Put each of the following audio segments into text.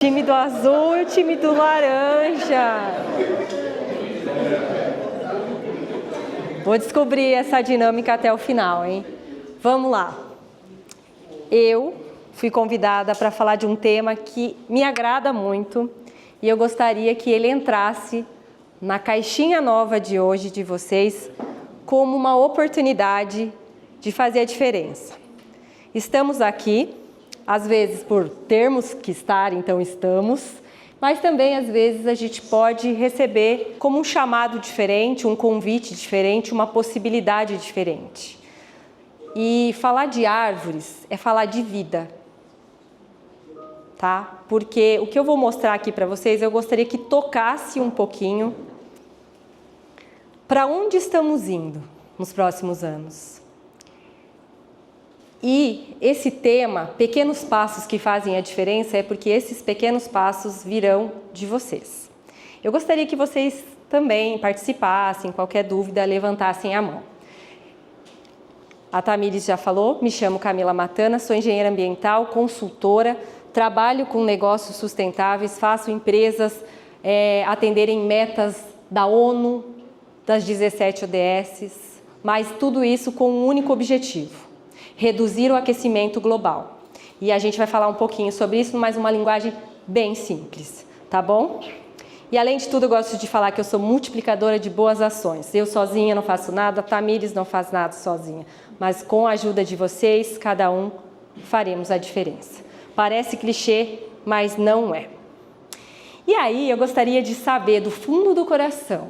Time do azul e o time do laranja. Vou descobrir essa dinâmica até o final, hein? Vamos lá. Eu fui convidada para falar de um tema que me agrada muito e eu gostaria que ele entrasse na caixinha nova de hoje de vocês como uma oportunidade de fazer a diferença. Estamos aqui, às vezes por termos que estar, então estamos, mas também às vezes a gente pode receber como um chamado diferente, um convite diferente, uma possibilidade diferente. E falar de árvores é falar de vida, tá? Porque o que eu vou mostrar aqui para vocês, eu gostaria que tocasse um pouquinho para onde estamos indo nos próximos anos. E esse tema, pequenos passos que fazem a diferença, é porque esses pequenos passos virão de vocês. Eu gostaria que vocês também participassem, qualquer dúvida, levantassem a mão. A Tamires já falou, me chamo Camila Matana, sou engenheira ambiental, consultora, trabalho com negócios sustentáveis, faço empresas atenderem metas da ONU, das 17 ODSs, mas tudo isso com um único objetivo: reduzir o aquecimento global. E a gente vai falar um pouquinho sobre isso, mas uma linguagem bem simples, tá bom? E além de tudo, eu gosto de falar que eu sou multiplicadora de boas ações. Eu sozinha não faço nada, a Tamires não faz nada sozinha. Mas com a ajuda de vocês, cada um faremos a diferença. Parece clichê, mas não é. E aí, eu gostaria de saber do fundo do coração,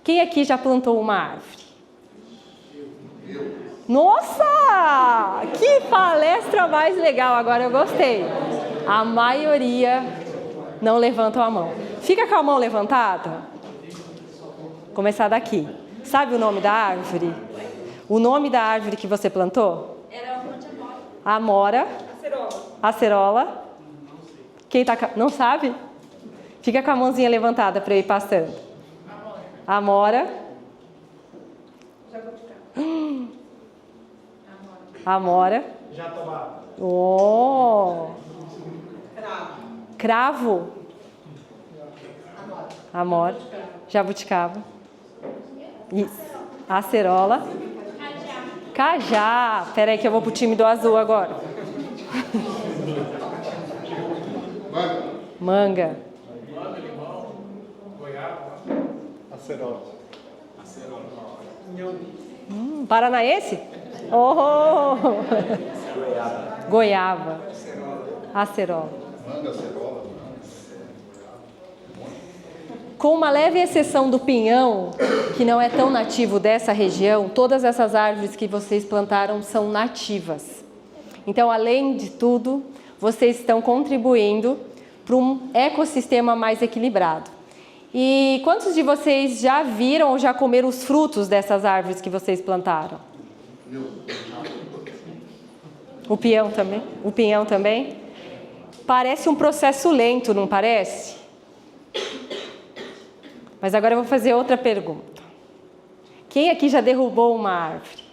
quem aqui já plantou uma árvore? Nossa! Que palestra mais legal! Agora eu gostei. A maioria não levantam a mão. Fica com a mão levantada. Começar daqui. Sabe o nome da árvore? O nome da árvore que você plantou? Era a Amora. Amora. Acerola. Acerola. Quem tá... Não sabe? Fica com a mãozinha levantada para eu ir passando. Amora. Amora. Jatobá. Oh. Cravo. Cravo. Amora. Jabuticaba. Isso. Acerola. Cajá. Espera aí que eu vou pro time do azul agora. Manga. Limão. Goiaba. Acerola. Paranaense? Oh! Goiaba. Acerola. Manga, acerola. Com uma leve exceção do pinhão, que não é tão nativo dessa região, todas essas árvores que vocês plantaram são nativas. Então, além de tudo, vocês estão contribuindo para um ecossistema mais equilibrado. E quantos de vocês já viram ou já comeram os frutos dessas árvores que vocês plantaram? O pinhão também? O pinhão também? Parece um processo lento, não parece? Mas agora eu vou fazer outra pergunta. Quem aqui já derrubou uma árvore?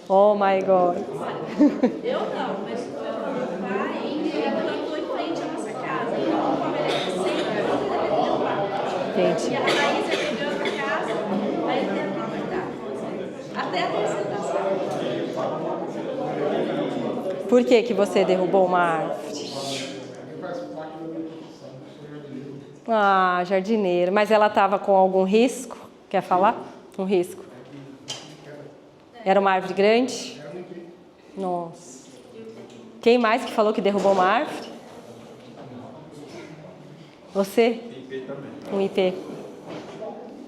Oh my God. Eu não, mas o meu pai plantou em frente à nossa casa. Então, como ele é sempre Entendi. e a raiz ele pegou na casa, aí ele tentou cuidar. Até a terceira safra. Por que você derrubou uma árvore? Ah, jardineiro. Mas ela estava com algum risco? Quer falar? Um risco. Era uma árvore grande? Nossa. Quem mais que falou que derrubou uma árvore? Você? IP também. Um IP.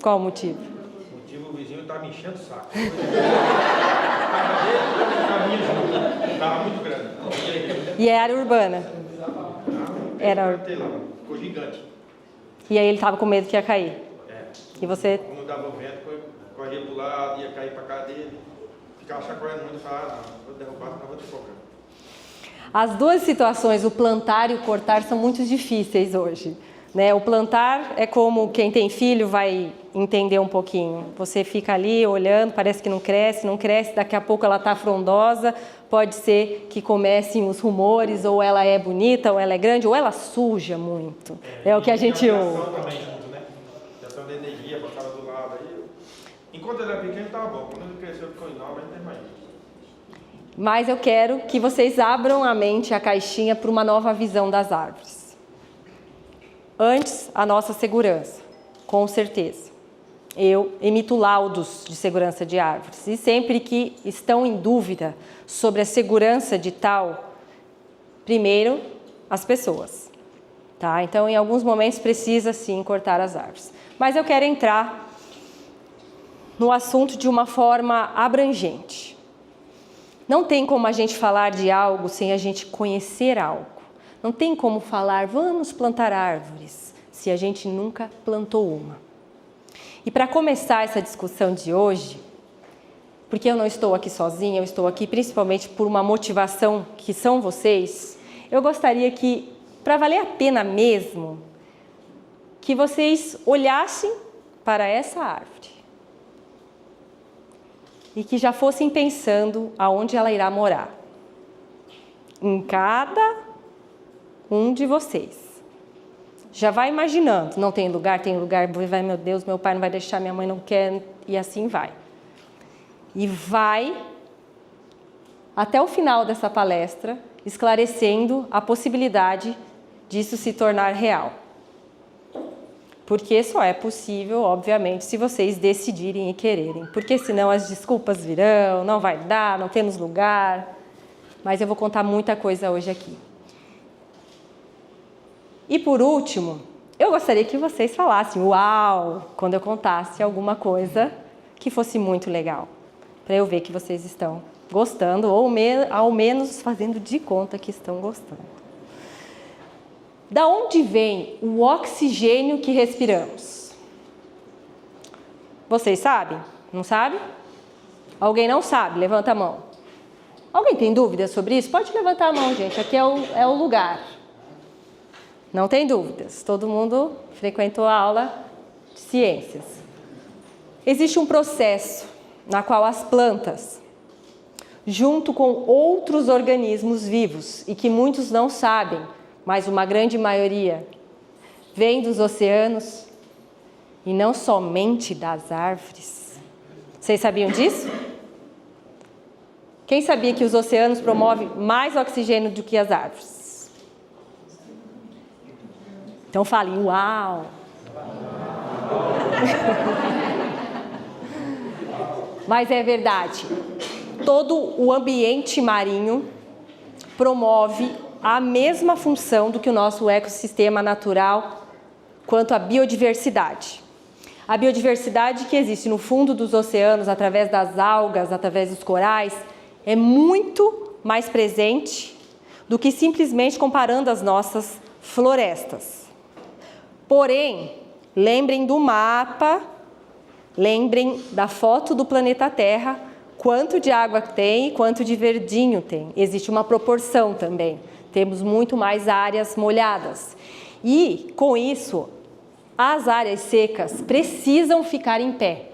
Qual o motivo? O motivo, o vizinho estava me enchendo o saco. Estava muito grande. E é área urbana? Era. Ficou gigante. E aí ele estava com medo que ia cair? É. E você? Quando dava o vento, corria para o lado, ia cair para a casa dele. Ficava chacoalhando muito e falava, vou derrubar, não vou ter problema. As duas situações, o plantar e o cortar, são muito difíceis hoje, né? O plantar é como quem tem filho vai entender um pouquinho. Você fica ali olhando, parece que não cresce, daqui a pouco ela está frondosa, pode ser que comecem os rumores, ou ela é bonita, ou ela é grande, ou ela suja muito. É o que a gente ouve. Também junto, né? Questão de energia, passava do lado aí. Enquanto ele é pequeno, estava bom. Quando ele cresceu, ficou enorme, não tem mais. Mas eu quero que vocês abram a mente, a caixinha, para uma nova visão das árvores. Antes, a nossa segurança, com certeza. Eu emito laudos de segurança de árvores. E sempre que estão em dúvida sobre a segurança de tal, primeiro, as pessoas. Tá? Então, em alguns momentos, precisa sim cortar as árvores. Mas eu quero entrar no assunto de uma forma abrangente. Não tem como a gente falar de algo sem a gente conhecer algo. Não tem como falar, vamos plantar árvores, se a gente nunca plantou uma. E para começar essa discussão de hoje, porque eu não estou aqui sozinha, eu estou aqui principalmente por uma motivação que são vocês, eu gostaria que, para valer a pena mesmo, que vocês olhassem para essa árvore. E que já fossem pensando aonde ela irá morar. Em cada um de vocês. Já vai imaginando, não tem lugar, vai, meu Deus, meu pai não vai deixar, minha mãe não quer, e assim vai. E vai, até o final dessa palestra, esclarecendo a possibilidade disso se tornar real. Porque só é possível, obviamente, se vocês decidirem e quererem. Porque senão as desculpas virão, não vai dar, não temos lugar. Mas eu vou contar muita coisa hoje aqui. E por último, eu gostaria que vocês falassem uau, quando eu contasse alguma coisa que fosse muito legal. Para eu ver que vocês estão gostando, ou ao menos fazendo de conta que estão gostando. Da onde vem o oxigênio que respiramos? Vocês sabem? Não sabem? Alguém não sabe? Levanta a mão. Alguém tem dúvidas sobre isso? Pode levantar a mão, gente. Aqui é o lugar. Não tem dúvidas. Todo mundo frequentou a aula de ciências. Existe um processo na qual as plantas, junto com outros organismos vivos, e que muitos não sabem, mas uma grande maioria vem dos oceanos e não somente das árvores. Vocês sabiam disso? Quem sabia que os oceanos promovem mais oxigênio do que as árvores? Então falem, uau! Mas é verdade. Todo o ambiente marinho promove a mesma função do que o nosso ecossistema natural quanto à biodiversidade. A biodiversidade que existe no fundo dos oceanos, através das algas, através dos corais, é muito mais presente do que simplesmente comparando as nossas florestas. Porém, lembrem do mapa, lembrem da foto do planeta Terra, quanto de água tem e quanto de verdinho tem. Existe uma proporção também. Temos muito mais áreas molhadas. E, com isso, as áreas secas precisam ficar em pé,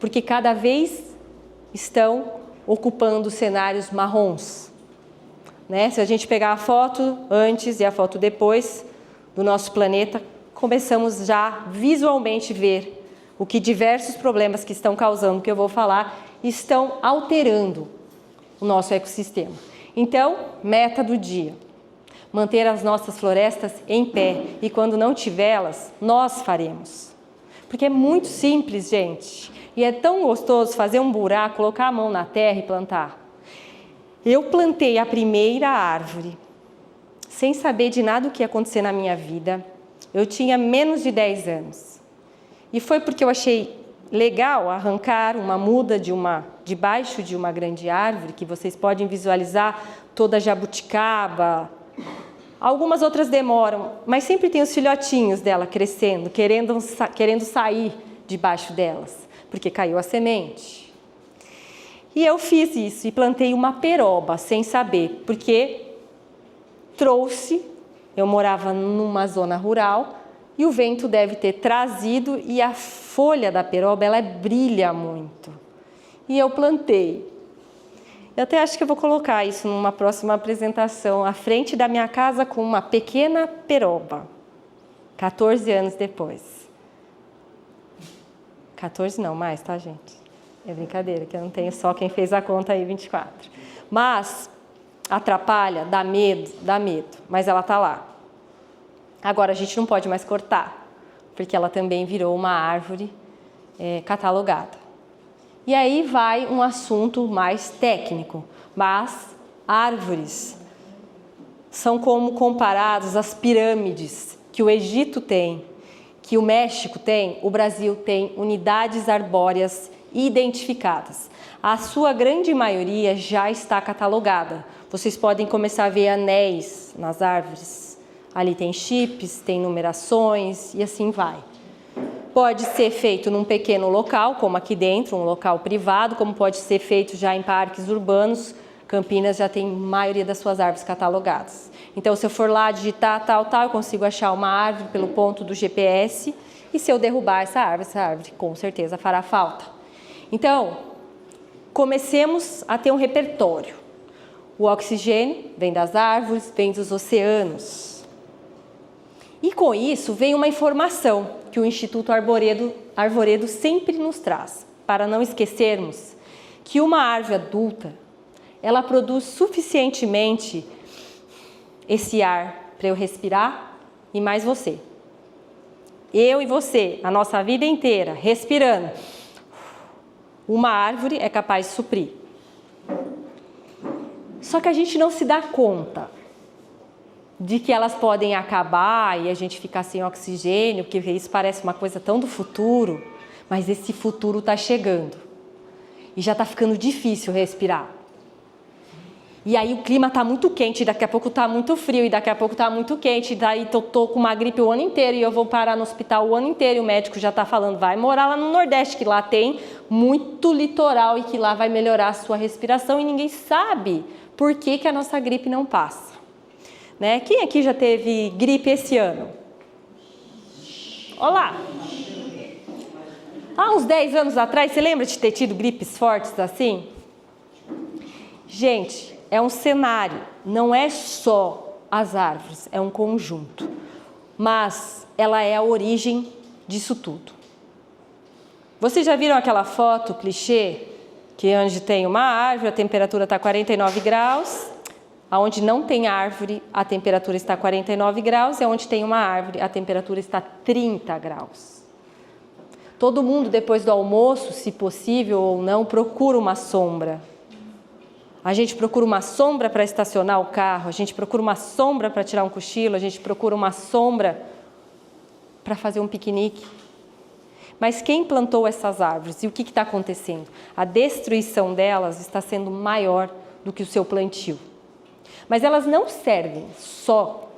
porque cada vez estão ocupando cenários marrons. Né? Se a gente pegar a foto antes e a foto depois do nosso planeta, começamos já visualmente ver o que diversos problemas que estão causando, que eu vou falar, estão alterando o nosso ecossistema. Então, meta do dia, manter as nossas florestas em pé, e quando não tivê-las, nós faremos. Porque é muito simples, gente, e é tão gostoso fazer um buraco, colocar a mão na terra e plantar. Eu plantei a primeira árvore, sem saber de nada o que ia acontecer na minha vida. Eu tinha menos de 10 anos. E foi porque eu achei legal arrancar uma muda debaixo de uma grande árvore, que vocês podem visualizar toda a jabuticaba. Algumas outras demoram, mas sempre tem os filhotinhos dela crescendo, querendo sair debaixo delas, porque caiu a semente. E eu fiz isso e plantei uma peroba sem saber, porque eu morava numa zona rural, e o vento deve ter trazido, e a folha da peroba, ela brilha muito. E eu plantei. Eu até acho que eu vou colocar isso numa próxima apresentação, à frente da minha casa com uma pequena peroba, 14 anos depois. 14 não, mais, tá, gente? É brincadeira, que eu não tenho só quem fez a conta aí, 24. Mas atrapalha, dá medo, mas ela tá lá. Agora, a gente não pode mais cortar, porque ela também virou uma árvore catalogada. E aí vai um assunto mais técnico, mas árvores são como comparados às pirâmides que o Egito tem, que o México tem, o Brasil tem unidades arbóreas identificadas. A sua grande maioria já está catalogada. Vocês podem começar a ver anéis nas árvores. Ali tem chips, tem numerações e assim vai. Pode ser feito num pequeno local, como aqui dentro, um local privado, como pode ser feito já em parques urbanos. Campinas já tem a maioria das suas árvores catalogadas. Então, se eu for lá digitar tal, eu consigo achar uma árvore pelo ponto do GPS e se eu derrubar essa árvore com certeza fará falta. Então, comecemos a ter um repertório. O oxigênio vem das árvores, vem dos oceanos. E com isso vem uma informação que o Instituto Arvoredo sempre nos traz, para não esquecermos que uma árvore adulta, ela produz suficientemente esse ar para eu respirar e mais você. Eu e você, a nossa vida inteira, respirando. Uma árvore é capaz de suprir. Só que a gente não se dá conta de que elas podem acabar e a gente ficar sem oxigênio, porque isso parece uma coisa tão do futuro, mas esse futuro está chegando e já está ficando difícil respirar. E aí o clima está muito quente, daqui a pouco está muito frio, e daqui a pouco está muito quente, daí eu estou com uma gripe o ano inteiro e eu vou parar no hospital o ano inteiro e o médico já está falando, vai morar lá no Nordeste, que lá tem muito litoral e que lá vai melhorar a sua respiração e ninguém sabe por que a nossa gripe não passa. Né? Quem aqui já teve gripe esse ano? Olá! Há uns 10 anos atrás, você lembra de ter tido gripes fortes assim? Gente, é um cenário, não é só as árvores, é um conjunto. Mas ela é a origem disso tudo. Vocês já viram aquela foto clichê? Que onde tem uma árvore, a temperatura está 49 graus. Onde não tem árvore, a temperatura está 49 graus. E onde tem uma árvore, a temperatura está 30 graus. Todo mundo, depois do almoço, se possível ou não, procura uma sombra. A gente procura uma sombra para estacionar o carro, a gente procura uma sombra para tirar um cochilo, a gente procura uma sombra para fazer um piquenique. Mas quem plantou essas árvores e o que está acontecendo? A destruição delas está sendo maior do que o seu plantio. Mas elas não servem só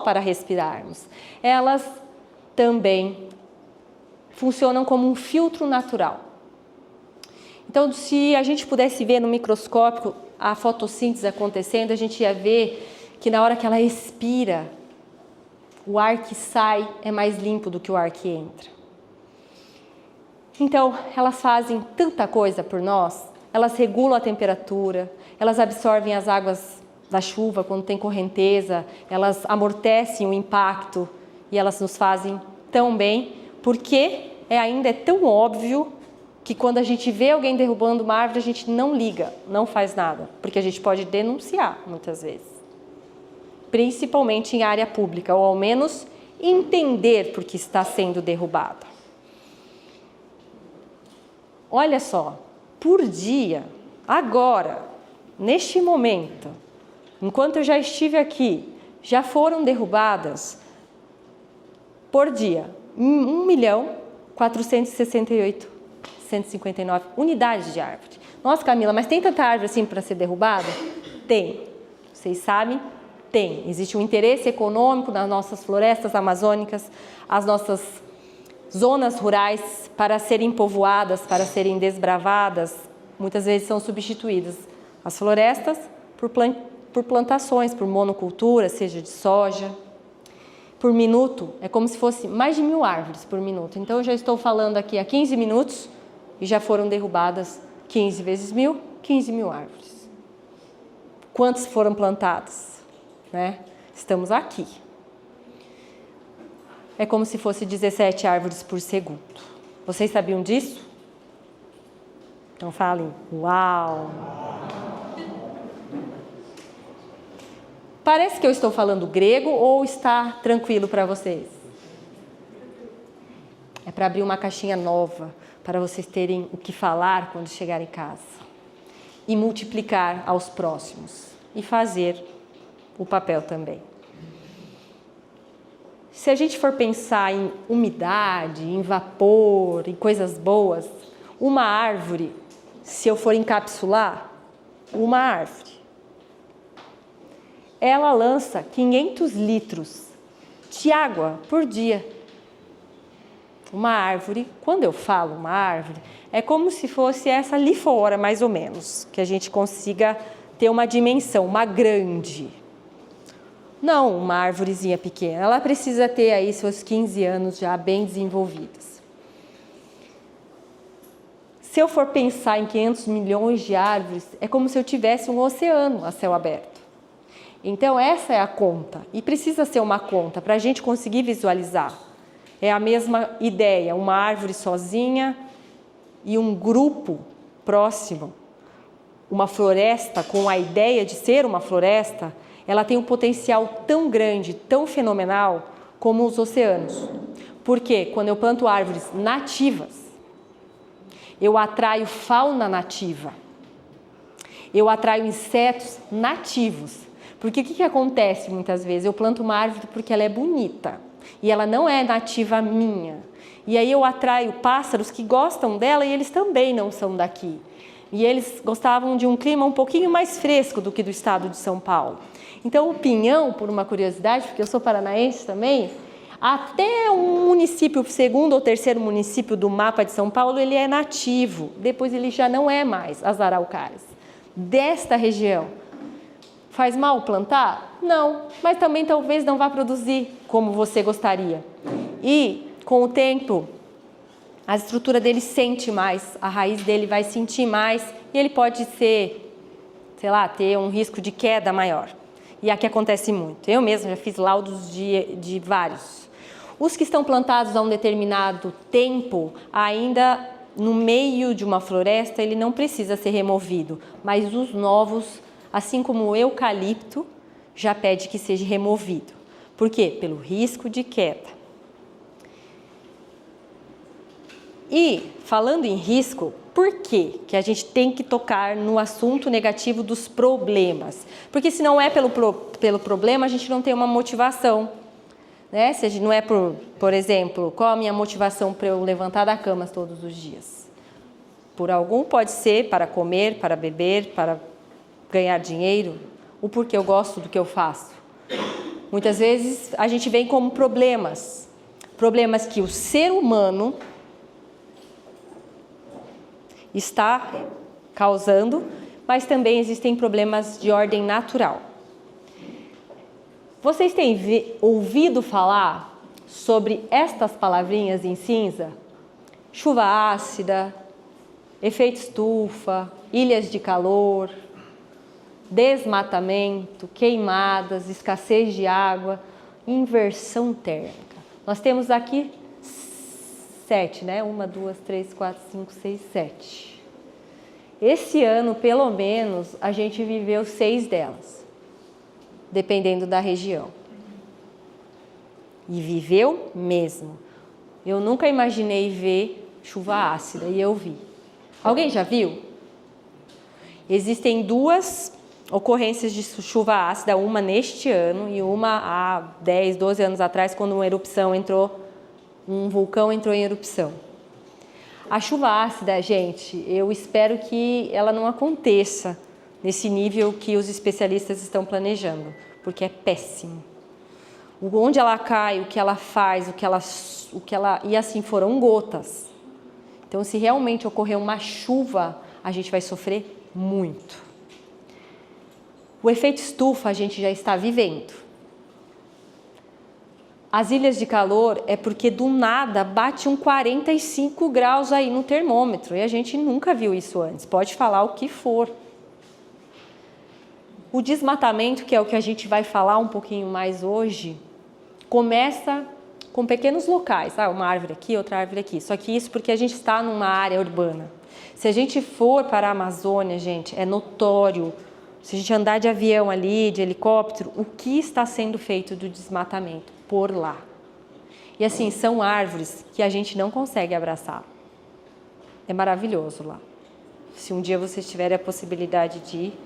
para respirarmos. Elas também funcionam como um filtro natural. Então, se a gente pudesse ver no microscópio a fotossíntese acontecendo, a gente ia ver que na hora que ela expira, o ar que sai é mais limpo do que o ar que entra. Então, elas fazem tanta coisa por nós, elas regulam a temperatura, elas absorvem as águas da chuva quando tem correnteza, elas amortecem o impacto e elas nos fazem tão bem, porque ainda é tão óbvio que quando a gente vê alguém derrubando uma árvore, a gente não liga, não faz nada, porque a gente pode denunciar muitas vezes, principalmente em área pública, ou ao menos entender por que está sendo derrubada. Olha só, por dia, agora, neste momento, enquanto eu já estive aqui, já foram derrubadas por dia 1.468.159 unidades de árvore. Nossa, Camila, mas tem tanta árvore assim para ser derrubada? Tem. Vocês sabem? Tem. Existe um interesse econômico nas nossas florestas amazônicas, as nossas zonas rurais para serem povoadas, para serem desbravadas, muitas vezes são substituídas as florestas por plantações, por monocultura, seja de soja. Por minuto, é como se fosse mais de 1.000 árvores por minuto. Então, eu já estou falando aqui há 15 minutos e já foram derrubadas 15 vezes 1.000, 15 mil árvores. Quantos foram plantados? Né? Estamos aqui. É como se fosse 17 árvores por segundo. Vocês sabiam disso? Então falem, uau! Parece que eu estou falando grego ou está tranquilo para vocês? É para abrir uma caixinha nova, para vocês terem o que falar quando chegar em casa. E multiplicar aos próximos. E fazer o papel também. Se a gente for pensar em umidade, em vapor, em coisas boas, uma árvore, se eu for encapsular, uma árvore, ela lança 500 litros de água por dia. Uma árvore, quando eu falo uma árvore, é como se fosse essa ali fora, mais ou menos, que a gente consiga ter uma dimensão, uma grande. Não uma árvorezinha pequena, ela precisa ter aí seus 15 anos já bem desenvolvidos. Se eu for pensar em 500 milhões de árvores, é como se eu tivesse um oceano a céu aberto. Então essa é a conta, e precisa ser uma conta para a gente conseguir visualizar. É a mesma ideia, uma árvore sozinha e um grupo próximo, uma floresta com a ideia de ser uma floresta, ela tem um potencial tão grande, tão fenomenal como os oceanos. Porque quando eu planto árvores nativas, eu atraio fauna nativa, eu atraio insetos nativos. Porque o que acontece muitas vezes? Eu planto uma árvore porque ela é bonita e ela não é nativa minha. E aí eu atraio pássaros que gostam dela e eles também não são daqui. E eles gostavam de um clima um pouquinho mais fresco do que do estado de São Paulo. Então o pinhão, por uma curiosidade, porque eu sou paranaense também, até um município, o segundo ou terceiro município do mapa de São Paulo, ele é nativo. Depois ele já não é mais as araucárias desta região. Faz mal plantar? Não, mas também talvez não vá produzir como você gostaria. E com o tempo, a estrutura dele sente mais, a raiz dele vai sentir mais e ele pode ser, sei lá, ter um risco de queda maior. E aqui acontece muito. Eu mesma já fiz laudos de vários. Os que estão plantados a um determinado tempo, ainda no meio de uma floresta, ele não precisa ser removido. Mas os novos, assim como o eucalipto, já pede que seja removido. Por quê? Pelo risco de queda. E, falando em risco, por que a gente tem que tocar no assunto negativo dos problemas? Porque se não é pelo problema, a gente não tem uma motivação. Né? Se a gente não é, por exemplo, qual a minha motivação para eu levantar da cama todos os dias? Por algum pode ser para comer, para beber, para ganhar dinheiro, o porquê eu gosto do que eu faço. Muitas vezes a gente vem como problemas que o ser humano está causando, mas também existem problemas de ordem natural. Vocês têm ouvido falar sobre estas palavrinhas em cinza? Chuva ácida, efeito estufa, ilhas de calor, desmatamento, queimadas, escassez de água, inversão térmica. Nós temos aqui 7, né? 1, 2, 3, 4, 5, 6, 7. Esse ano, pelo menos, a gente viveu 6 delas, dependendo da região. E viveu mesmo. Eu nunca imaginei ver chuva ácida e eu vi. Alguém já viu? Existem 2 ocorrências de chuva ácida, uma neste ano e uma há 10, 12 anos atrás, quando um vulcão entrou em erupção. A chuva ácida, gente, eu espero que ela não aconteça nesse nível que os especialistas estão planejando, porque é péssimo. Onde ela cai, o que ela faz, e assim foram gotas. Então, se realmente ocorrer uma chuva, a gente vai sofrer muito. O efeito estufa a gente já está vivendo. As ilhas de calor é porque do nada bate um 45 graus aí no termômetro e a gente nunca viu isso antes, pode falar o que for. O desmatamento, que é o que a gente vai falar um pouquinho mais hoje, começa com pequenos locais, uma árvore aqui, outra árvore aqui, só que isso porque a gente está numa área urbana. Se a gente for para a Amazônia, gente, é notório, se a gente andar de avião ali, de helicóptero, o que está sendo feito do desmatamento por lá. E assim, são árvores que a gente não consegue abraçar. É maravilhoso lá. Se um dia vocês tiverem a possibilidade de ir.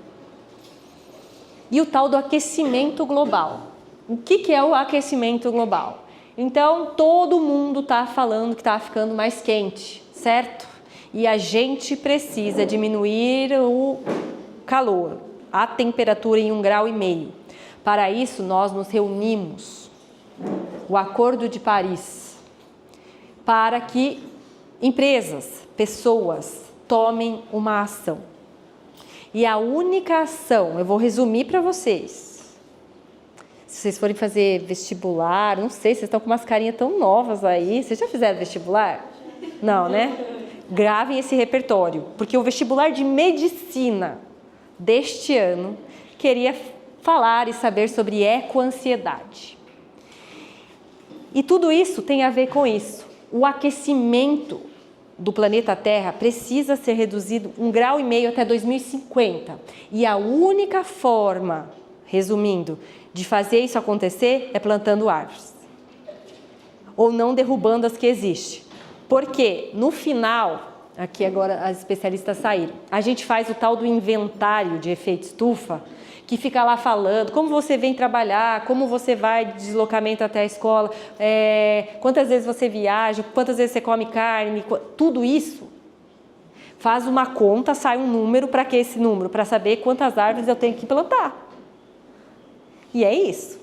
E o tal do aquecimento global. O que é o aquecimento global? Então, todo mundo está falando que está ficando mais quente, certo? E a gente precisa diminuir o calor, a temperatura em 1,5 graus. Para isso, nós nos reunimos, o Acordo de Paris, para que empresas, pessoas tomem uma ação. E a única ação, eu vou resumir para vocês. Se vocês forem fazer vestibular, não sei, vocês estão com umas carinhas tão novas aí. Vocês já fizeram vestibular? Não, né? Gravem esse repertório, porque o vestibular de medicina deste ano queria falar e saber sobre ecoansiedade. E tudo isso tem a ver com isso. O aquecimento do planeta Terra precisa ser reduzido 1,5 graus até 2050. E a única forma, resumindo, de fazer isso acontecer é plantando árvores. Ou não derrubando as que existem. Porque no final, aqui agora as especialistas saíram, a gente faz o tal do inventário de efeito estufa, que fica lá falando como você vem trabalhar, como você vai de deslocamento até a escola, quantas vezes você viaja, quantas vezes você come carne, tudo isso. Faz uma conta, sai um número, para que esse número? Para saber quantas árvores eu tenho que plantar. E é isso.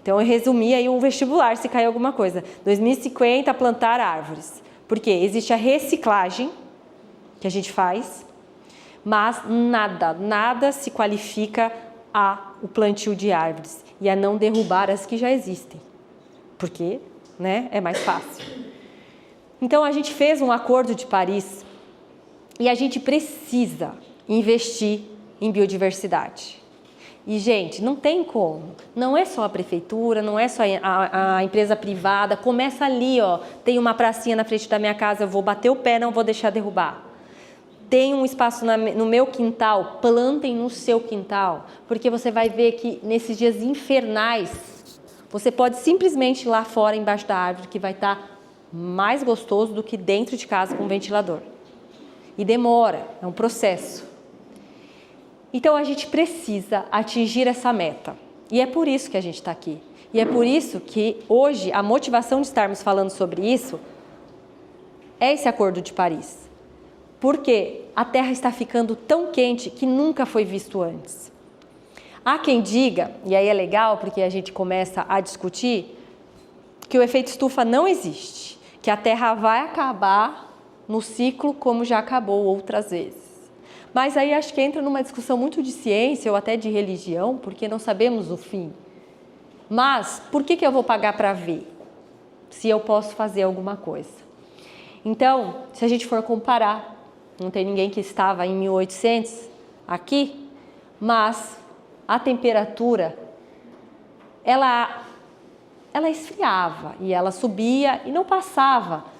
Então eu resumi aí o vestibular, se cair alguma coisa. 2050, plantar árvores. Porque existe a reciclagem que a gente faz, mas nada se qualifica o plantio de árvores e a não derrubar as que já existem, porque, né, é mais fácil. Então a gente fez um Acordo de Paris e a gente precisa investir em biodiversidade. E, gente, não tem como. Não é só a prefeitura, não é só a empresa privada. Começa ali, ó. Tem uma pracinha na frente da minha casa, eu vou bater o pé, não vou deixar derrubar. Tem um espaço no meu quintal, plantem no seu quintal, porque você vai ver que nesses dias infernais, você pode simplesmente ir lá fora, embaixo da árvore, que vai estar mais gostoso do que dentro de casa com ventilador. E demora, é um processo. Então a gente precisa atingir essa meta. E é por isso que a gente está aqui. E é por isso que hoje a motivação de estarmos falando sobre isso é esse Acordo de Paris. Porque a Terra está ficando tão quente que nunca foi visto antes. Há quem diga, e aí é legal porque a gente começa a discutir, que o efeito estufa não existe, que a Terra vai acabar no ciclo como já acabou outras vezes. Mas aí acho que entra numa discussão muito de ciência ou até de religião, porque não sabemos o fim. Mas por que eu vou pagar para ver, se eu posso fazer alguma coisa? Então, se a gente for comparar, não tem ninguém que estava em 1800 aqui, mas a temperatura, ela esfriava e ela subia e não passava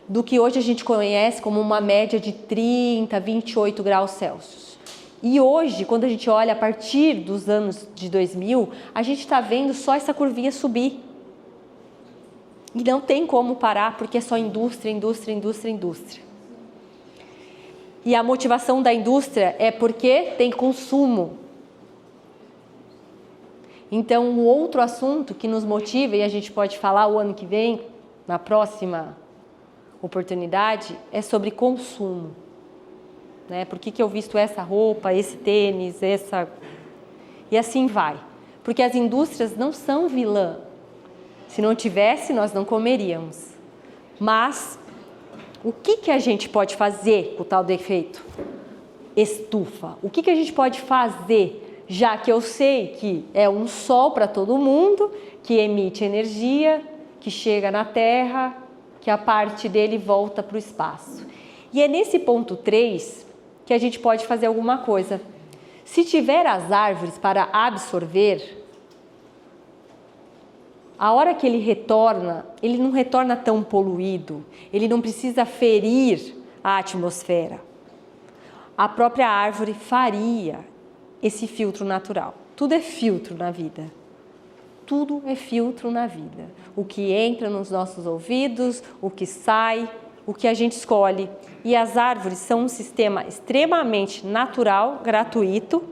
do que hoje a gente conhece como uma média de 30, 28 graus Celsius. E hoje, quando a gente olha a partir dos anos de 2000, a gente está vendo só essa curvinha subir. E não tem como parar, porque é só indústria, indústria, indústria, indústria. E a motivação da indústria é porque tem consumo. Então, um outro assunto que nos motiva, e a gente pode falar o ano que vem, na próxima oportunidade, é sobre consumo. Né? Por que eu visto essa roupa, esse tênis, essa... E assim vai. Porque as indústrias não são vilã. Se não tivesse, nós não comeríamos. Mas o que a gente pode fazer com o tal do efeito estufa? O que a gente pode fazer já que eu sei que é um sol para todo mundo, que emite energia, que chega na Terra, que a parte dele volta para o espaço. E é nesse ponto 3 que a gente pode fazer alguma coisa. Se tiver as árvores para absorver, a hora que ele não retorna tão poluído, ele não precisa ferir a atmosfera. A própria árvore faria esse filtro natural. Tudo é filtro na vida. Tudo é filtro na vida. O que entra nos nossos ouvidos, o que sai, o que a gente escolhe. E as árvores são um sistema extremamente natural, gratuito,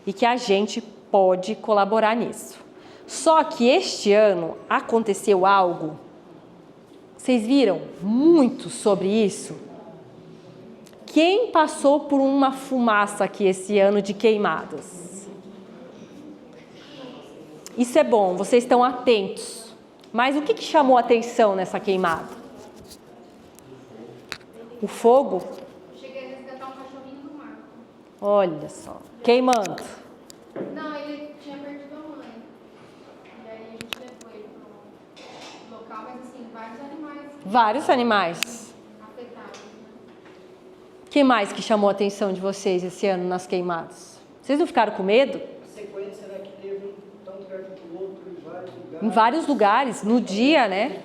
e que a gente pode colaborar nisso. Só que este ano aconteceu algo, vocês viram muito sobre isso? Quem passou por uma fumaça aqui esse ano de queimadas? Isso é bom, vocês estão atentos. Mas o que chamou a atenção nessa queimada? O fogo? Cheguei a resgatar um cachorrinho do mar. Olha só, queimando. Não, ele tinha perdido a mãe. E aí a gente levou ele pro local, mas assim, Vários animais. afetados, né? O que mais que chamou a atenção de vocês esse ano nas queimadas? Vocês não ficaram com medo? A sequência era que teve tanto perto do outro, em vários lugares. Em vários lugares, no dia, né?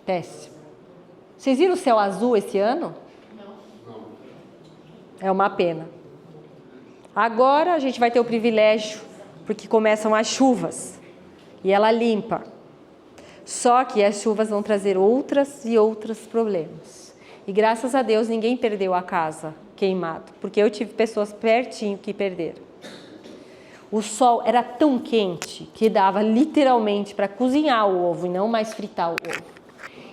Péssimo. Vocês viram o céu azul esse ano? Não. É uma pena. Agora a gente vai ter o privilégio, porque começam as chuvas e ela limpa. Só que as chuvas vão trazer outros problemas. E graças a Deus ninguém perdeu a casa queimado, porque eu tive pessoas pertinho que perderam. O sol era tão quente que dava literalmente para cozinhar o ovo e não mais fritar o ovo.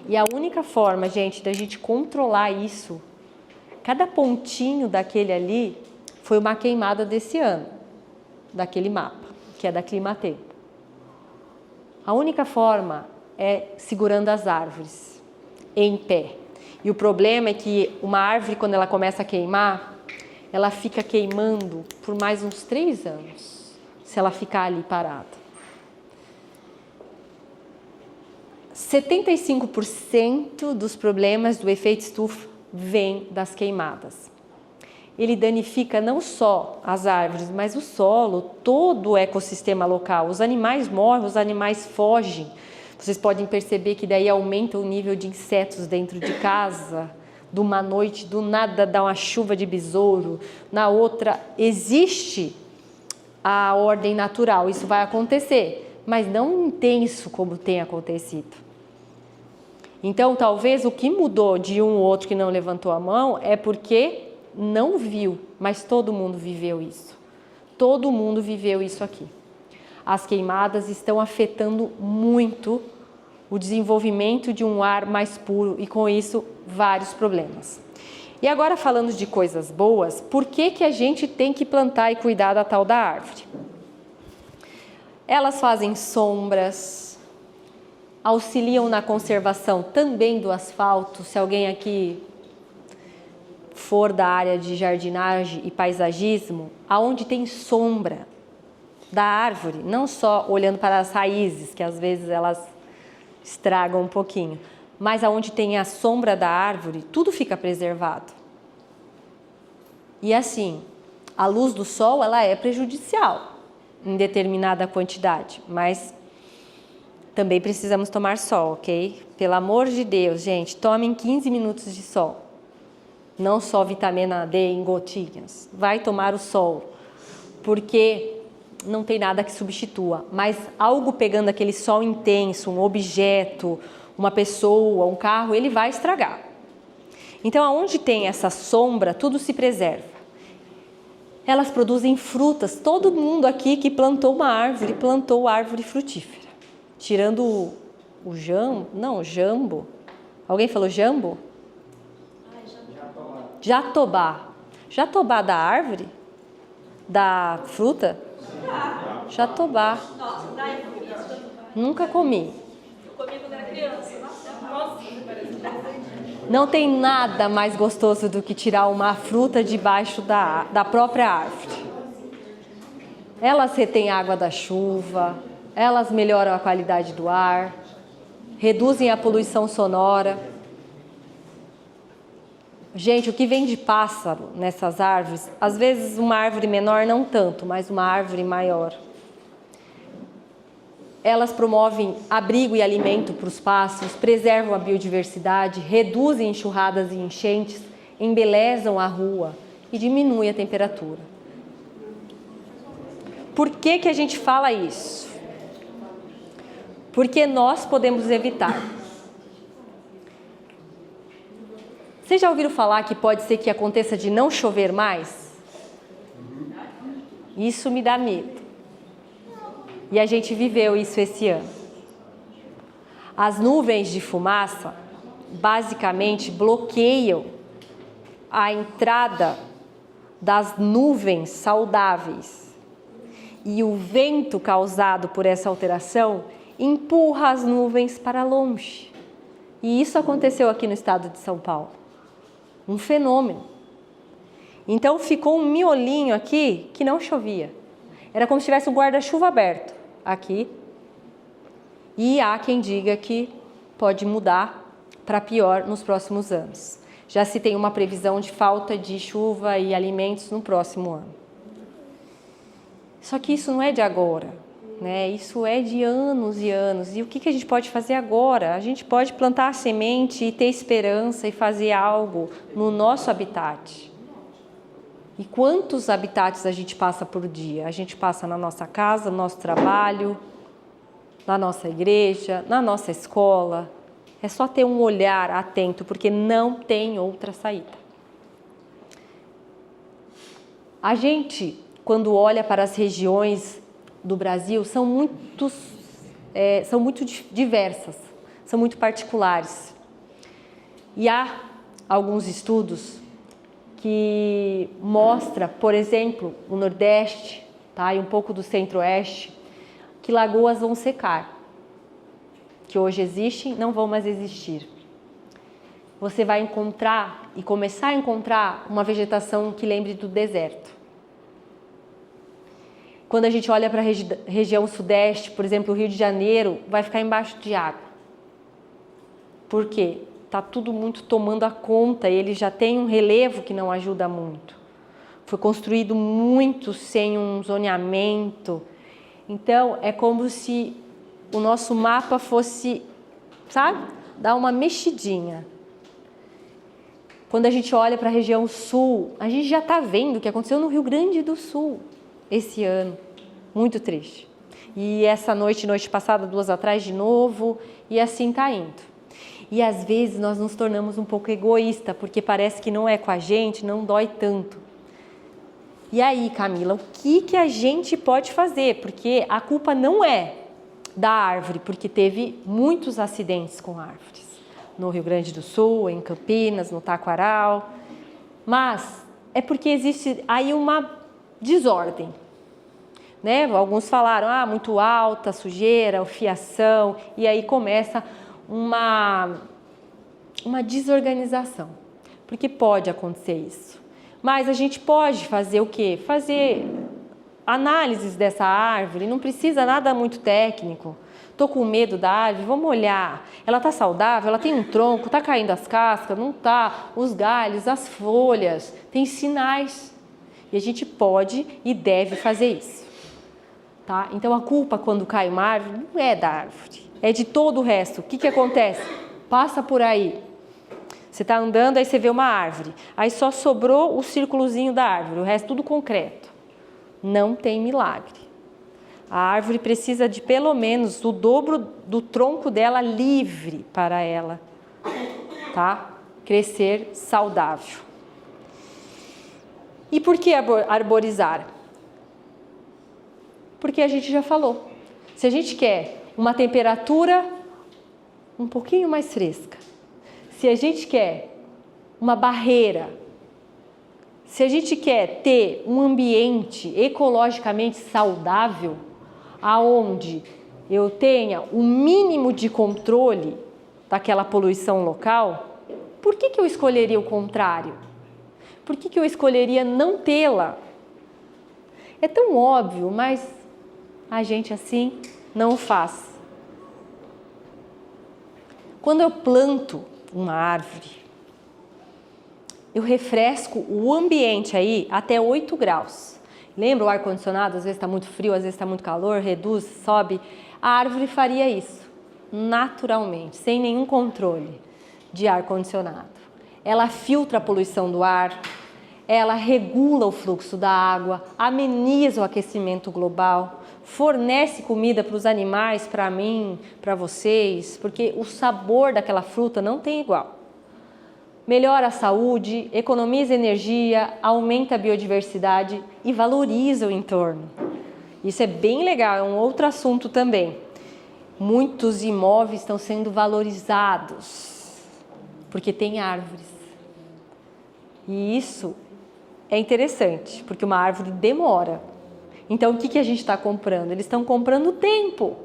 E a única forma, gente, da gente controlar isso, cada pontinho daquele ali foi uma queimada desse ano, daquele mapa, que é da Climatempo. A única forma é segurando as árvores, em pé. E o problema é que uma árvore, quando ela começa a queimar, ela fica queimando por mais uns 3 anos, se ela ficar ali parada. 75% dos problemas do efeito estufa vem das queimadas. Ele danifica não só as árvores, mas o solo, todo o ecossistema local. Os animais morrem, os animais fogem. Vocês podem perceber que daí aumenta o nível de insetos dentro de casa. De uma noite, do nada dá uma chuva de besouro. Na outra, existe a ordem natural, isso vai acontecer, mas não intenso como tem acontecido. Então, talvez o que mudou de um ou outro que não levantou a mão é porque não viu, mas todo mundo viveu isso. Todo mundo viveu isso aqui. As queimadas estão afetando muito o desenvolvimento de um ar mais puro e, com isso, vários problemas. E agora, falando de coisas boas, por que a gente tem que plantar e cuidar da tal da árvore? Elas fazem sombras, auxiliam na conservação também do asfalto. Se alguém aqui for da área de jardinagem e paisagismo, aonde tem sombra da árvore, não só olhando para as raízes, que às vezes elas estragam um pouquinho, mas aonde tem a sombra da árvore, tudo fica preservado. E assim, a luz do sol, ela é prejudicial em determinada quantidade, mas também precisamos tomar sol, ok? Pelo amor de Deus, gente, tomem 15 minutos de sol. Não só vitamina D em gotinhas. Vai tomar o sol, porque não tem nada que substitua. Mas algo pegando aquele sol intenso, um objeto, uma pessoa, um carro, ele vai estragar. Então, aonde tem essa sombra, tudo se preserva. Elas produzem frutas. Todo mundo aqui que plantou uma árvore, plantou árvore frutífera. Tirando o jambo. Não, jambo. Alguém falou jambo? Jatobá. Jatobá da árvore? Da fruta? Jatobá. Nossa, daí eu comi isso. Nunca comi. Eu comi quando era criança. Nossa, Não tem nada mais gostoso do que tirar uma fruta debaixo da própria árvore. Elas retêm a água da chuva, elas melhoram a qualidade do ar, reduzem a poluição sonora. Gente, o que vem de pássaro nessas árvores, às vezes uma árvore menor não tanto, mas uma árvore maior. Elas promovem abrigo e alimento para os pássaros, preservam a biodiversidade, reduzem enxurradas e enchentes, embelezam a rua e diminuem a temperatura. Por que que a gente fala isso? Porque nós podemos evitar. Vocês já ouviram falar que pode ser que aconteça de não chover mais? Isso me dá medo. E a gente viveu isso esse ano. As nuvens de fumaça, basicamente, bloqueiam a entrada das nuvens saudáveis. E o vento causado por essa alteração empurra as nuvens para longe. E isso aconteceu aqui no estado de São Paulo. Um fenômeno. Então ficou um miolinho aqui que não chovia. Era como se tivesse um guarda-chuva aberto aqui. E há quem diga que pode mudar para pior nos próximos anos. Já se tem uma previsão de falta de chuva e alimentos no próximo ano. Só que isso não é de agora, né? Isso é de anos e anos. E o que a gente pode fazer agora? A gente pode plantar a semente e ter esperança e fazer algo no nosso habitat. E quantos habitats a gente passa por dia? A gente passa na nossa casa, no nosso trabalho, na nossa igreja, na nossa escola. É só ter um olhar atento, porque não tem outra saída. A gente, quando olha para as regiões do Brasil, são muito diversas, são muito particulares. E há alguns estudos que mostram, por exemplo, o Nordeste, tá, e um pouco do Centro-Oeste, que lagoas vão secar, que hoje existem, não vão mais existir. Você vai encontrar e começar a encontrar uma vegetação que lembre do deserto. Quando a gente olha para a região sudeste, por exemplo, o Rio de Janeiro, vai ficar embaixo de água. Por quê? Está tudo muito tomando a conta, ele já tem um relevo que não ajuda muito. Foi construído muito sem um zoneamento. Então, é como se o nosso mapa fosse, sabe, dar uma mexidinha. Quando a gente olha para a região sul, a gente já está vendo o que aconteceu no Rio Grande do Sul esse ano. Muito triste. E essa noite passada, 2 atrás de novo, e assim está indo. E às vezes nós nos tornamos um pouco egoísta, porque parece que não é com a gente, não dói tanto. E aí, Camila, o que a gente pode fazer? Porque a culpa não é da árvore, porque teve muitos acidentes com árvores. No Rio Grande do Sul, em Campinas, no Taquaral. Mas é porque existe aí uma desordem. Né? Alguns falaram, muito alta, sujeira, fiação, e aí começa uma desorganização, porque pode acontecer isso. Mas a gente pode fazer o quê? Fazer análises dessa árvore, não precisa nada muito técnico. Estou com medo da árvore, vamos olhar. Ela está saudável, ela tem um tronco, está caindo as cascas, não está, os galhos, as folhas, tem sinais. E a gente pode e deve fazer isso. Tá? Então a culpa quando cai uma árvore não é da árvore. É de todo o resto. O que acontece? Passa por aí. Você está andando, aí você vê uma árvore. Aí só sobrou o círculozinho da árvore, o resto tudo concreto. Não tem milagre. A árvore precisa de pelo menos o dobro do tronco dela livre para ela, tá? Crescer saudável. E por que arborizar? Porque a gente já falou. Se a gente quer uma temperatura um pouquinho mais fresca, se a gente quer uma barreira, se a gente quer ter um ambiente ecologicamente saudável, aonde eu tenha o mínimo de controle daquela poluição local, por que eu escolheria o contrário? Por que eu escolheria não tê-la? É tão óbvio, mas a gente assim não faz. Quando eu planto uma árvore, eu refresco o ambiente aí até 8 graus. Lembra o ar-condicionado? Às vezes está muito frio, às vezes está muito calor, reduz, sobe. A árvore faria isso, naturalmente, sem nenhum controle de ar-condicionado. Ela filtra a poluição do ar, ela regula o fluxo da água, ameniza o aquecimento global, fornece comida para os animais, para mim, para vocês, porque o sabor daquela fruta não tem igual. Melhora a saúde, economiza energia, aumenta a biodiversidade e valoriza o entorno. Isso é bem legal, é um outro assunto também. Muitos imóveis estão sendo valorizados porque tem árvores. E isso é interessante, porque uma árvore demora. Então, o que a gente está comprando? Eles estão comprando tempo.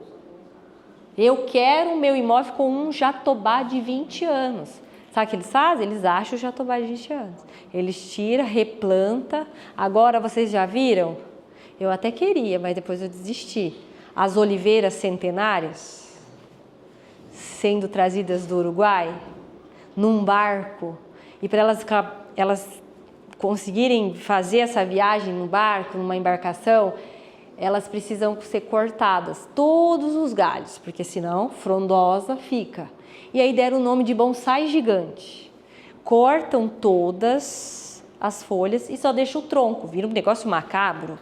Eu quero o meu imóvel com um jatobá de 20 anos. Sabe o que eles fazem? Eles acham o jatobá de 20 anos. Eles tiram, replanta. Agora, vocês já viram? Eu até queria, mas depois eu desisti. As oliveiras centenárias sendo trazidas do Uruguai num barco. E para elas conseguirem fazer essa viagem no barco, numa embarcação, elas precisam ser cortadas, todos os galhos, porque senão frondosa fica. E aí deram o nome de bonsai gigante. Cortam todas as folhas e só deixam o tronco, vira um negócio macabro.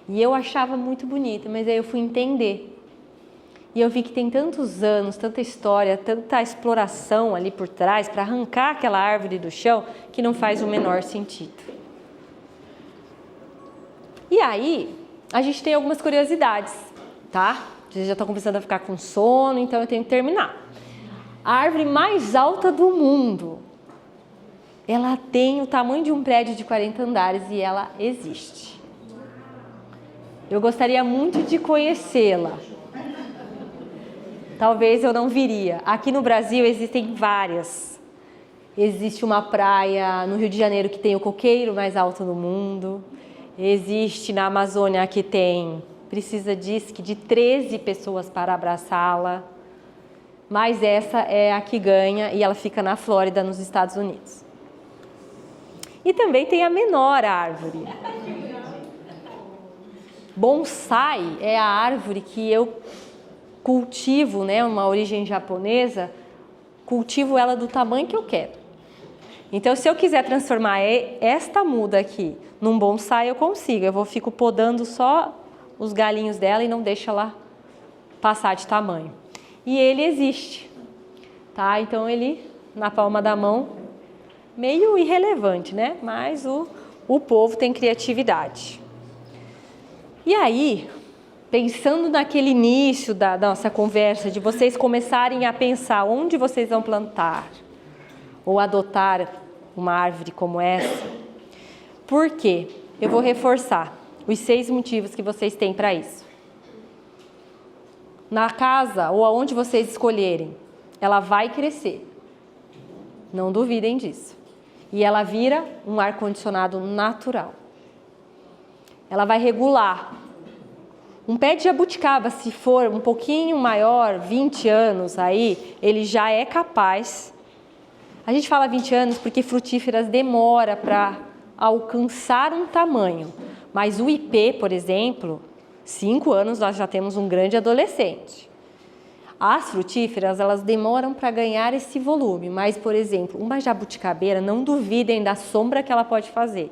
E eu achava muito bonito, mas aí eu fui entender. E eu vi que tem tantos anos, tanta história, tanta exploração ali por trás para arrancar aquela árvore do chão que não faz o menor sentido. E aí, a gente tem algumas curiosidades, tá? Vocês já estão começando a ficar com sono, então eu tenho que terminar. A árvore mais alta do mundo, ela tem o tamanho de um prédio de 40 andares e ela existe. Eu gostaria muito de conhecê-la. Talvez eu não viria. Aqui no Brasil existem várias. Existe uma praia no Rio de Janeiro que tem o coqueiro mais alto do mundo. Existe na Amazônia que tem, diz que de 13 pessoas para abraçá-la. Mas essa é a que ganha e ela fica na Flórida, nos Estados Unidos. E também tem a menor árvore. Bonsai é a árvore que eu cultivo, né, uma origem japonesa, cultivo ela do tamanho que eu quero. Então, se eu quiser transformar esta muda aqui num bonsai, eu consigo. Fico podando só os galinhos dela e não deixo ela passar de tamanho. E ele existe, tá? Então, ele na palma da mão, meio irrelevante, né? Mas o povo tem criatividade. E aí, pensando naquele início da nossa conversa, de vocês começarem a pensar onde vocês vão plantar ou adotar uma árvore como essa, por quê? Eu vou reforçar os 6 motivos que vocês têm para isso. Na casa ou aonde vocês escolherem, ela vai crescer. Não duvidem disso. E ela vira um ar-condicionado natural. Ela vai regular. Um pé de jabuticaba, se for um pouquinho maior, 20 anos aí, ele já é capaz. A gente fala 20 anos porque frutíferas demora para alcançar um tamanho. Mas o ipê, por exemplo, 5 anos nós já temos um grande adolescente. As frutíferas, elas demoram para ganhar esse volume. Mas, por exemplo, uma jabuticabeira, não duvidem da sombra que ela pode fazer.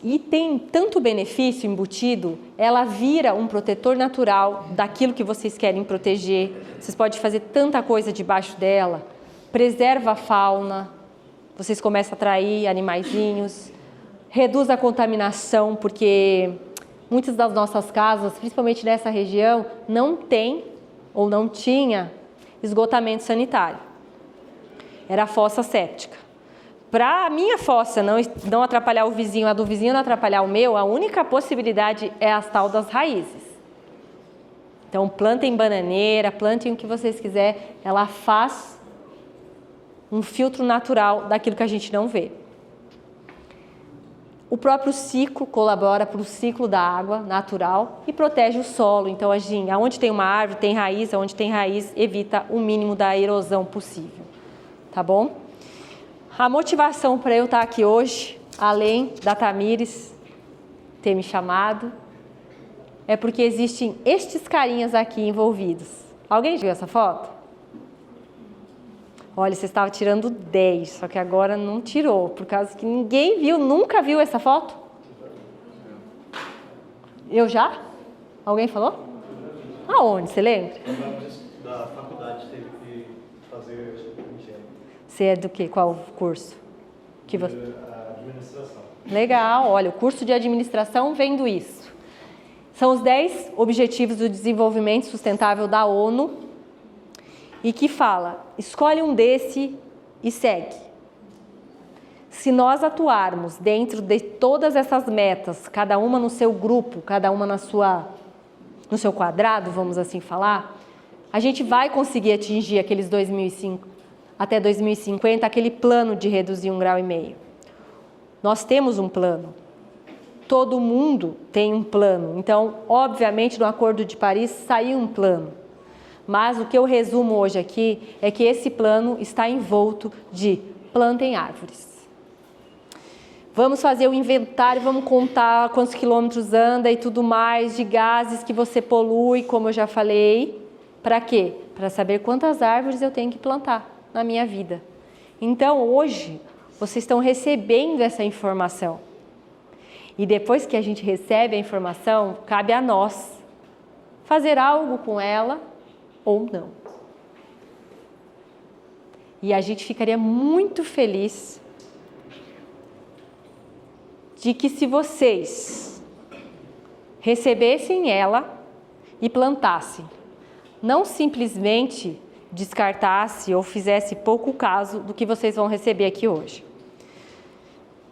E tem tanto benefício embutido, ela vira um protetor natural daquilo que vocês querem proteger. Vocês podem fazer tanta coisa debaixo dela. Preserva a fauna, vocês começam a atrair animaizinhos. Reduz a contaminação, porque muitas das nossas casas, principalmente nessa região, não tem ou não tinha esgotamento sanitário. Era fossa séptica. Para a minha fossa não atrapalhar o vizinho, a do vizinho não atrapalhar o meu, a única possibilidade é a tal das raízes. Então, plantem bananeira, plantem o que vocês quiserem, ela faz um filtro natural daquilo que a gente não vê. O próprio ciclo colabora para o ciclo da água natural e protege o solo. Então, onde tem uma árvore, tem raiz, onde tem raiz, evita o mínimo da erosão possível. Tá bom? A motivação para eu estar aqui hoje, além da Tamires ter me chamado, é porque existem estes carinhas aqui envolvidos. Alguém viu essa foto? Olha, você estava tirando 10, só que agora não tirou, por causa que ninguém viu, nunca viu essa foto? Eu já? Alguém falou? Aonde, você lembra? Da faculdade teve que fazer engenharia. Você é do quê? Qual curso? Que você... Administração. Legal, olha, o curso de administração vendo isso. São os 10 Objetivos do Desenvolvimento Sustentável da ONU, e que fala, escolhe um desse e segue. Se nós atuarmos dentro de todas essas metas, cada uma no seu grupo, cada uma no seu quadrado, vamos assim falar, a gente vai conseguir atingir aqueles até 2050, aquele plano de reduzir 1,5 graus. Nós temos um plano. Todo mundo tem um plano. Então, obviamente, no Acordo de Paris saiu um plano. Mas o que eu resumo hoje aqui é que esse plano está envolto de plantem árvores. Vamos fazer o inventário, vamos contar quantos quilômetros anda e tudo mais, de gases que você polui, como eu já falei. Para quê? Para saber quantas árvores eu tenho que plantar na minha vida. Então, hoje, vocês estão recebendo essa informação. E depois que a gente recebe a informação, cabe a nós fazer algo com ela ou não. E a gente ficaria muito feliz de que se vocês recebessem ela e plantassem, não simplesmente descartasse ou fizesse pouco caso do que vocês vão receber aqui hoje.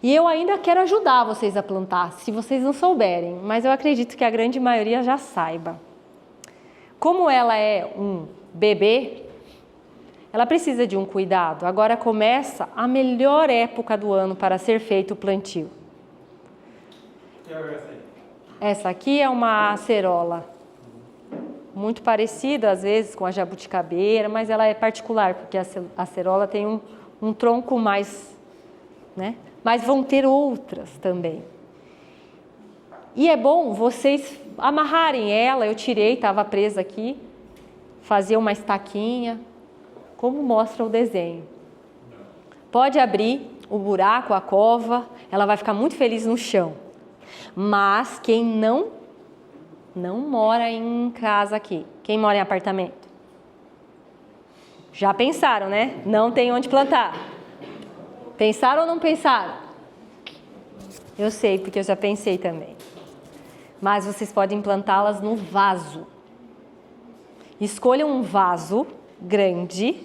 E eu ainda quero ajudar vocês a plantar, se vocês não souberem, mas eu acredito que a grande maioria já saiba. Como ela é um bebê, ela precisa de um cuidado. Agora começa a melhor época do ano para ser feito o plantio. Essa aqui é uma acerola, muito parecida às vezes com a jabuticabeira, mas ela é particular, porque a acerola tem um tronco mais, né? Mas vão ter outras também. E é bom vocês amarrarem ela, eu tirei, estava presa aqui, fazer uma estaquinha, como mostra o desenho. Pode abrir o buraco, a cova, ela vai ficar muito feliz no chão. Mas quem não mora em casa aqui, quem mora em apartamento? Já pensaram, né? Não tem onde plantar. Pensaram ou não pensaram? Eu sei, porque eu já pensei também. Mas vocês podem plantá-las no vaso. Escolham um vaso grandinho.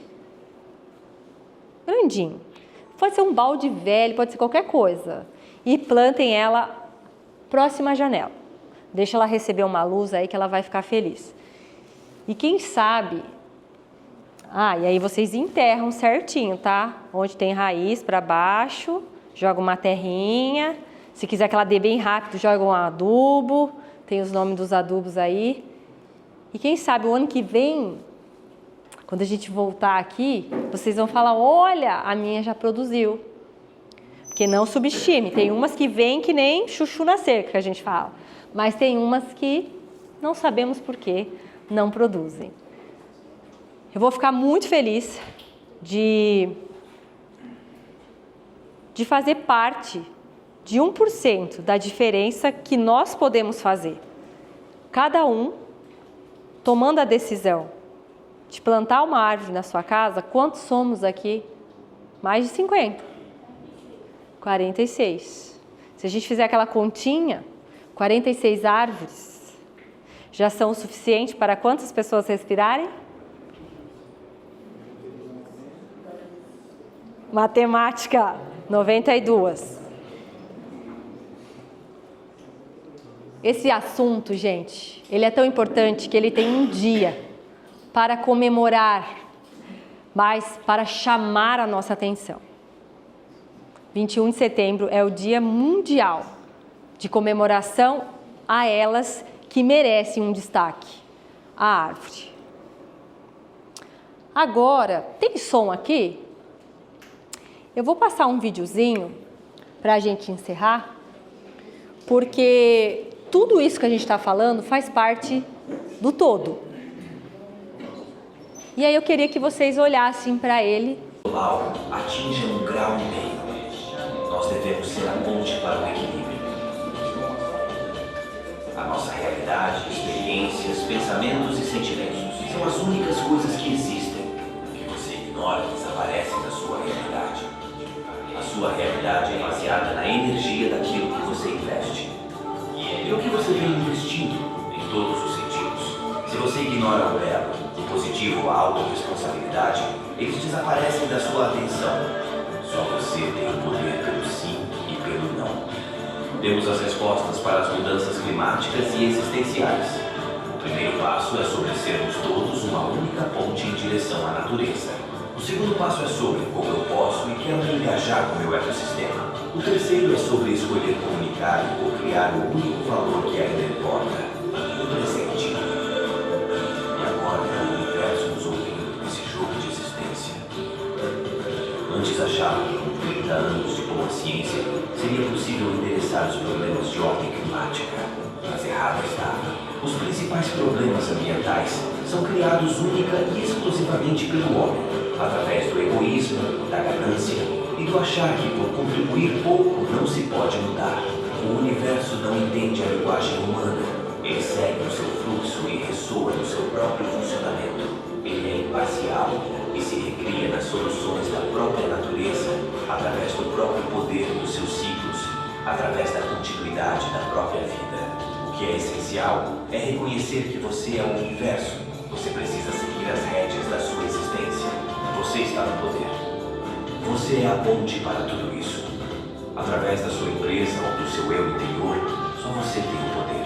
Pode ser um balde velho, pode ser qualquer coisa. E plantem ela próxima à janela. Deixa ela receber uma luz aí que ela vai ficar feliz. E quem sabe... e aí vocês enterram certinho, tá? Onde tem raiz para baixo, joga uma terrinha. Se quiser que ela dê bem rápido, joga um adubo. Tem os nomes dos adubos aí. E quem sabe o ano que vem, quando a gente voltar aqui, vocês vão falar, olha, a minha já produziu. Porque não subestime. Tem umas que vêm que nem chuchu na cerca, que a gente fala. Mas tem umas que não sabemos por que não produzem. Eu vou ficar muito feliz de fazer parte de 1% da diferença que nós podemos fazer. Cada um tomando a decisão de plantar uma árvore na sua casa. Quantos somos aqui? Mais de 50. 46. Se a gente fizer aquela continha, 46 árvores já são o suficiente para quantas pessoas respirarem? Matemática, 92. Esse assunto, gente, ele é tão importante que ele tem um dia para comemorar mas para chamar a nossa atenção. 21 de setembro é o Dia Mundial de comemoração a elas que merecem um destaque, a árvore. Agora, tem som aqui? Eu vou passar um videozinho para a gente encerrar, porque tudo isso que a gente está falando faz parte do todo. E aí eu queria que vocês olhassem para ele. Global atinge 1,5 grau. Nós devemos ser a ponte para o equilíbrio. A nossa realidade, experiências, pensamentos e sentimentos são as únicas coisas que existem. O que você ignora desaparece da sua realidade. A sua realidade é baseada na energia daquilo que você investe. E o que você vem investindo em todos os sentidos. Se você ignora o belo, o positivo, a autorresponsabilidade, eles desaparecem da sua atenção. Só você tem o poder pelo sim e pelo não. Temos as respostas para as mudanças climáticas e existenciais. O primeiro passo é sobre sermos todos uma única ponte em direção à natureza. O segundo passo é sobre como eu posso e quero me engajar com o meu ecossistema. O terceiro é sobre escolher comunicar e co-criar o único valor que ainda importa, o presente. E agora é o universo nos ouvindo nesse jogo de existência. Antes achava que com 30 anos de boa ciência seria possível endereçar os problemas de ordem climática, mas errado estava. Os principais problemas ambientais são criados única e exclusivamente pelo homem, através do egoísmo, da ganância e do achar que por contribuir pouco não se pode mudar. O universo não entende a linguagem humana. Ele segue o seu fluxo e ressoa no seu próprio funcionamento. Ele é imparcial e se recria nas soluções da própria natureza, através do próprio poder dos seus ciclos, através da continuidade da própria vida. O que é essencial é reconhecer que você é o universo. Você precisa seguir as rédeas da sua existência. Você está no poder. Você é a ponte para tudo isso. Através da sua empresa ou do seu eu interior, só você tem o poder.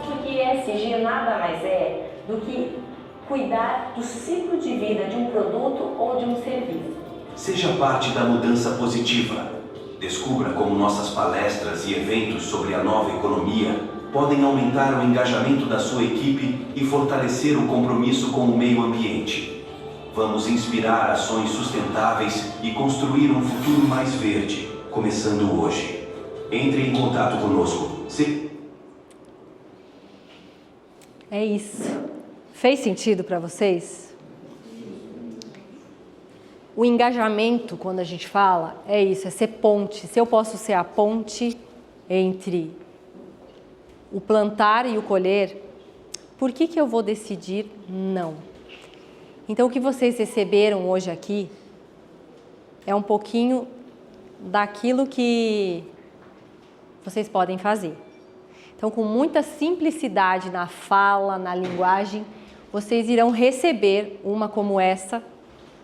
Porque ESG nada mais é do que cuidar do ciclo de vida de um produto ou de um serviço. Seja parte da mudança positiva. Descubra como nossas palestras e eventos sobre a nova economia podem aumentar o engajamento da sua equipe e fortalecer o compromisso com o meio ambiente. Vamos inspirar ações sustentáveis e construir um futuro mais verde, começando hoje. Entre em contato conosco. É isso. Fez sentido para vocês? O engajamento, quando a gente fala, é isso, é ser ponte. Se eu posso ser a ponte entre o plantar e o colher, por que eu vou decidir não? Então, o que vocês receberam hoje aqui é um pouquinho daquilo que vocês podem fazer. Então, com muita simplicidade na fala, na linguagem, vocês irão receber uma como essa,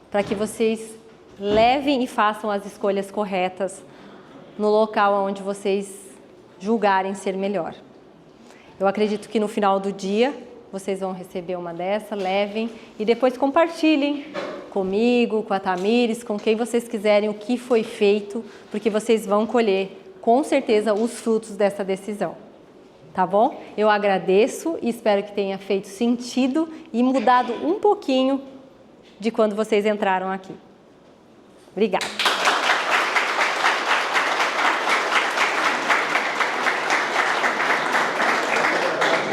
para que vocês levem e façam as escolhas corretas no local onde vocês julgarem ser melhor. Eu acredito que no final do dia vocês vão receber uma dessa, levem e depois compartilhem comigo, com a Tamires, com quem vocês quiserem o que foi feito, porque vocês vão colher com certeza os frutos dessa decisão. Tá bom? Eu agradeço e espero que tenha feito sentido e mudado um pouquinho de quando vocês entraram aqui. Obrigada.